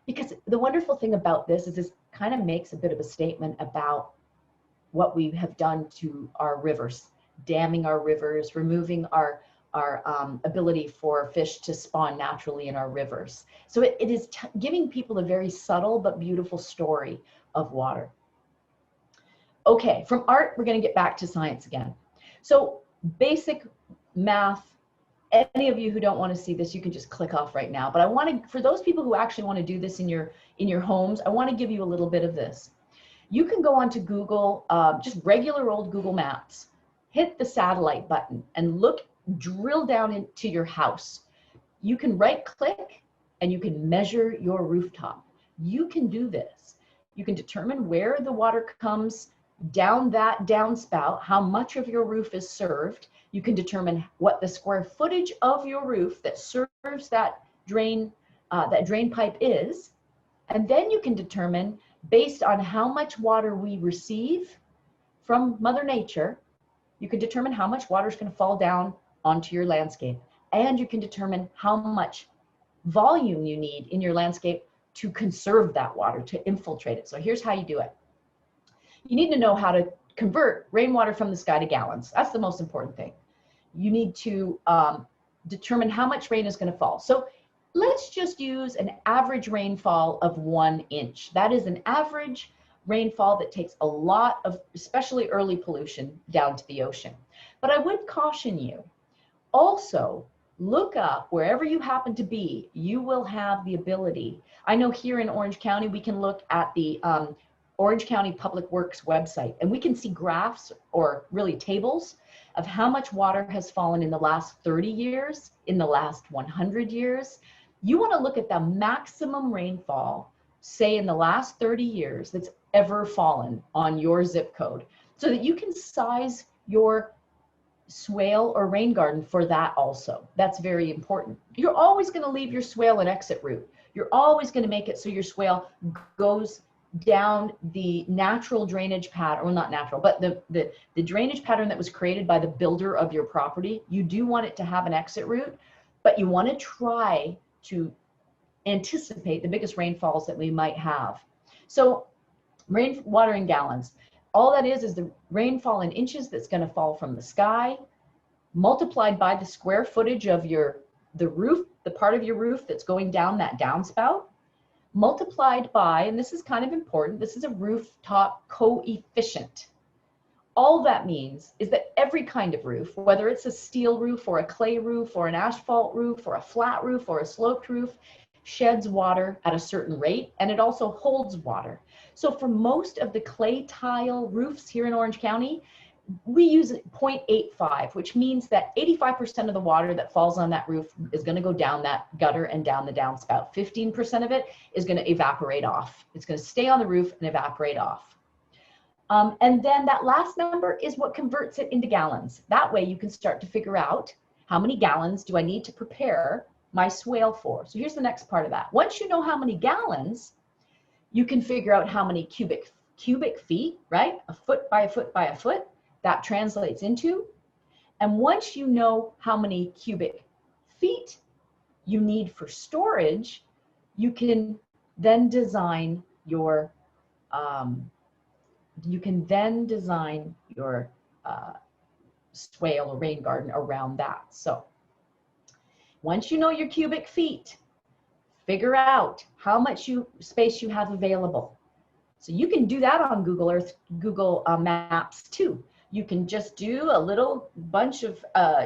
B: Because the wonderful thing about this is this kind of makes a bit of a statement about what we have done to our rivers, damming our rivers, removing our ability for fish to spawn naturally in our rivers. So it is giving people a very subtle but beautiful story of water. Okay, from art, we're going to get back to science again. So basic math, any of you who don't want to see this, you can just click off right now. But I want to, for those people who actually want to do this in your homes, I want to give you a little bit of this. You can go onto Google, just regular old Google Maps, hit the satellite button and drill down into your house. You can right click and you can measure your rooftop. You can do this. You can determine where the water comes down that downspout, how much of your roof is served. You can determine what the square footage of your roof that serves that drain pipe is. And then you can determine, based on how much water we receive from Mother Nature, you can determine how much water is going to fall down onto your landscape. And you can determine how much volume you need in your landscape to conserve that water, to infiltrate it. So here's how you do it. You need to know how to convert rainwater from the sky to gallons. That's the most important thing. You need to determine how much rain is going to fall. So let's just use an average rainfall of 1 inch. That is an average rainfall that takes a lot of, especially early pollution, down to the ocean. But I would caution you, also look up wherever you happen to be, you will have the ability. I know here in Orange County, we can look at the Orange County Public Works website, and we can see graphs, or really tables, of how much water has fallen in the last 30 years, in the last 100 years. You want to look at the maximum rainfall, say in the last 30 years, that's ever fallen on your zip code, so that you can size your swale or rain garden for that also. That's very important. You're always going to leave your swale an exit route. You're always going to make it so your swale goes down the natural drainage pattern, or not natural, but the drainage pattern that was created by the builder of your property. You do want it to have an exit route, but you want to try to anticipate the biggest rainfalls that we might have. So rainwater in gallons, all that is the rainfall in inches that's going to fall from the sky, multiplied by the square footage of the roof, the part of your roof that's going down that downspout, multiplied by, and this is kind of important, this is a rooftop coefficient. All that means is that every kind of roof, whether it's a steel roof or a clay roof or an asphalt roof or a flat roof or a sloped roof, sheds water at a certain rate, and it also holds water. So for most of the clay tile roofs here in Orange County, we use 0.85, which means that 85% of the water that falls on that roof is going to go down that gutter and down the downspout. 15% of it is going to evaporate off. It's going to stay on the roof and evaporate off. And then that last number is what converts it into gallons. That way you can start to figure out how many gallons do I need to prepare my swale for. So here's the next part of that. Once you know how many gallons, you can figure out how many cubic feet, right? A foot by a foot by a foot. That translates into. And once you know how many cubic feet you need for storage, you can then design your swale or rain garden around that. So once you know your cubic feet, figure out how much space you have available. So you can do that on Google Maps too. You can just do a little bunch of,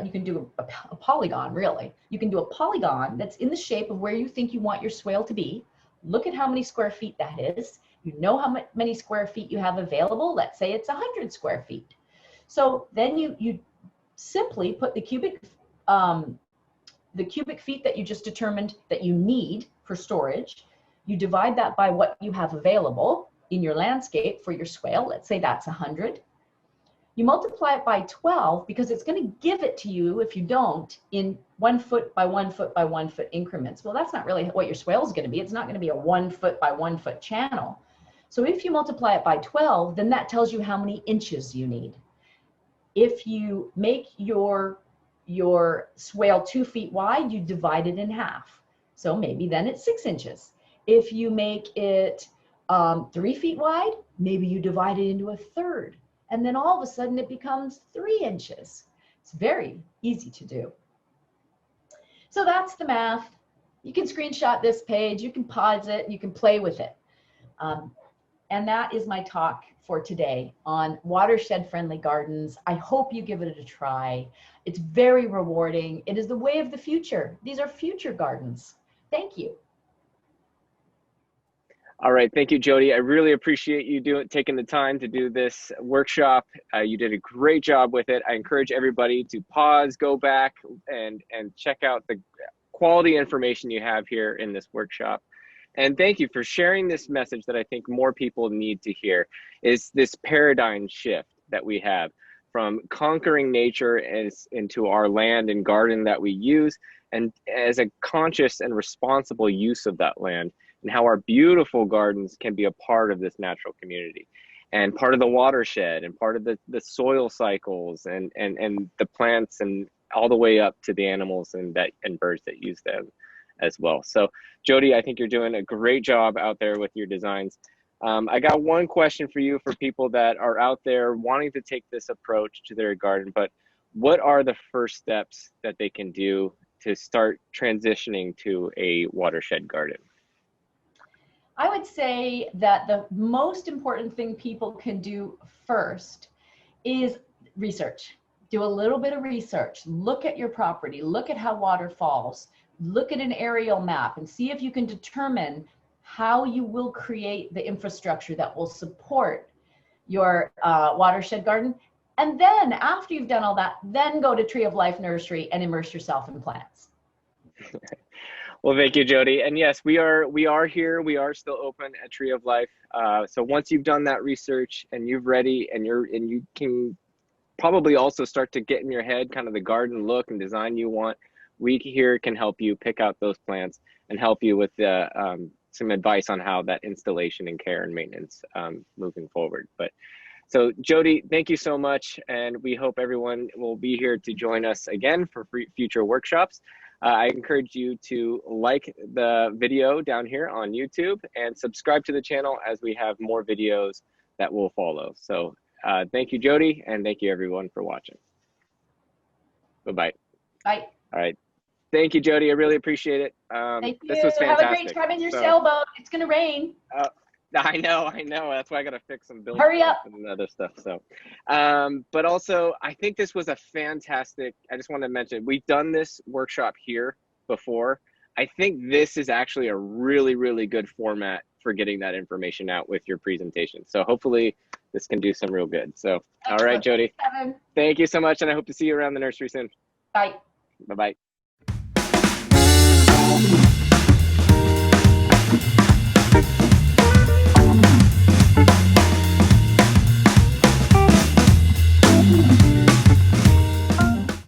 B: you can do a polygon, really. You can do a polygon that's in the shape of where you think you want your swale to be. Look at how many square feet that is. You know how many square feet you have available. Let's say it's 100 square feet. So then you simply put the cubic feet that you just determined that you need for storage. You divide that by what you have available in your landscape for your swale. Let's say that's 100. You multiply it by 12 because it's going to give it to you, if you don't, in 1 foot by 1 foot by 1 foot increments. Well, that's not really what your swale is going to be. It's not going to be a 1 foot by 1 foot channel. So if you multiply it by 12, then that tells you how many inches you need. If you make your swale 2 feet wide, you divide it in half. So maybe then it's 6 inches. If you make it 3 feet wide, maybe you divide it into a third. And then all of a sudden it becomes 3 inches. It's very easy to do. So that's the math. You can screenshot this page, you can pause it, you can play with it. And that is my talk for today on watershed friendly gardens. I hope you give it a try. It's very rewarding. It is the way of the future. These are future gardens. Thank you.
A: All right, thank you, Jodie. I really appreciate you taking the time to do this workshop. You did a great job with it. I encourage everybody to pause, go back, and check out the quality information you have here in this workshop. And thank you for sharing this message that I think more people need to hear, is this paradigm shift that we have from conquering nature into our land and garden that we use, and as a conscious and responsible use of that land, and how our beautiful gardens can be a part of this natural community and part of the watershed and part of the soil cycles and the plants and all the way up to the animals and birds that use them as well. So Jodie, I think you're doing a great job out there with your designs. I got one question for you for people that are out there wanting to take this approach to their garden, but what are the first steps that they can do to start transitioning to a watershed garden?
B: I would say that the most important thing people can do first is research. Do a little bit of research. Look at your property. Look at how water falls. Look at an aerial map and see if you can determine how you will create the infrastructure that will support your watershed garden. And then after you've done all that, then go to Tree of Life Nursery and immerse yourself in plants.
A: Well, thank you, Jodie. And yes, we are here. We are still open at Tree of Life. So once you've done that research and you've ready and you can probably also start to get in your head kind of the garden look and design you want, we here can help you pick out those plants and help you with some advice on how that installation and care and maintenance moving forward. But so Jodie, thank you so much. And we hope everyone will be here to join us again for future workshops. I encourage you to like the video down here on YouTube and subscribe to the channel as we have more videos that will follow. So thank you, Jodie, and thank you everyone for watching. Bye-bye.
B: Bye.
A: All right. Thank you, Jodie. I really appreciate it.
B: Thank you.
A: This was fantastic.
B: Have a great time in your sailboat. It's going to rain.
A: I know. That's why I got to fix some building
B: Hurry up.
A: and other stuff. So, but also I think this was a fantastic, I just want to mention, we've done this workshop here before. I think this is actually a really, really good format for getting that information out with your presentation. So hopefully this can do some real good. So, all right, Jodie, thank you so much. And I hope to see you around the nursery soon.
B: Bye.
A: Bye-bye.